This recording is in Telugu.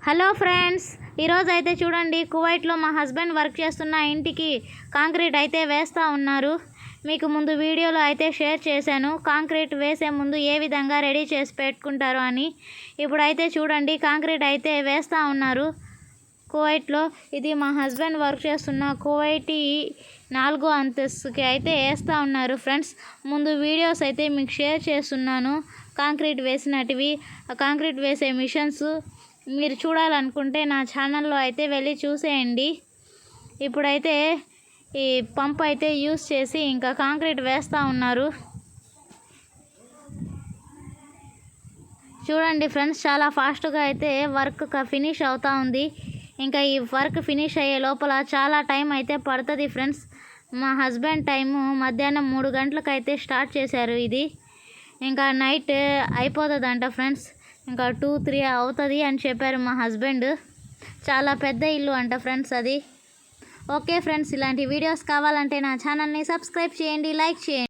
హలో ఫ్రెండ్స్, ఈరోజు అయితే చూడండి, కువైట్లో మా హస్బెండ్ వర్క్ చేస్తున్న ఇంటికి కాంక్రీట్ అయితే వేస్తూ ఉన్నారు. మీకు ముందు వీడియోలో అయితే షేర్ చేశాను కాంక్రీట్ వేసే ముందు ఏ విధంగా రెడీ చేసి పెట్టుకుంటారు అని. ఇప్పుడైతే చూడండి, కాంక్రీట్ అయితే వేస్తూ ఉన్నారు కువైట్లో. ఇది మా హస్బెండ్ వర్క్ చేస్తున్న కువైటీ 4వ అంతస్తుకి అయితే వేస్తూ ఉన్నారు ఫ్రెండ్స్. ముందు వీడియోస్ అయితే మీకు షేర్ చేస్తున్నాను కాంక్రీట్ వేసినటివి. ఆ కాంక్రీట్ వేసే మిషన్స్ మీరు చూడాలనుకుంటే నా ఛానల్లో అయితే వెళ్ళి చూసేయండి. ఇప్పుడైతే ఈ పంప్ అయితే యూస్ చేసి ఇంకా కాంక్రీట్ వేస్తూ ఉన్నారు. చూడండి ఫ్రెండ్స్, చాలా ఫాస్ట్గా అయితే వర్క్ ఫినిష్ అవుతూ ఉంది. ఇంకా ఈ వర్క్ ఫినిష్ అయ్యే లోపల చాలా టైం అయితే పడుతుంది ఫ్రెండ్స్. మా హస్బెండ్ టైము మధ్యాహ్నం 3 గంటలకు అయితే స్టార్ట్ చేశారు. ఇది ఇంకా నైట్ అయిపోతుందంట ఫ్రెండ్స్. ఇంకా 2-3 అవుతుంది అని చెప్పారు మా హస్బెండ్. చాలా పెద్ద ఇల్లు అంట ఫ్రెండ్స్ అది. ఓకే ఫ్రెండ్స్, ఇలాంటి వీడియోస్ కావాలంటే నా ఛానల్ని సబ్స్క్రైబ్ చేయండి, లైక్ చేయండి.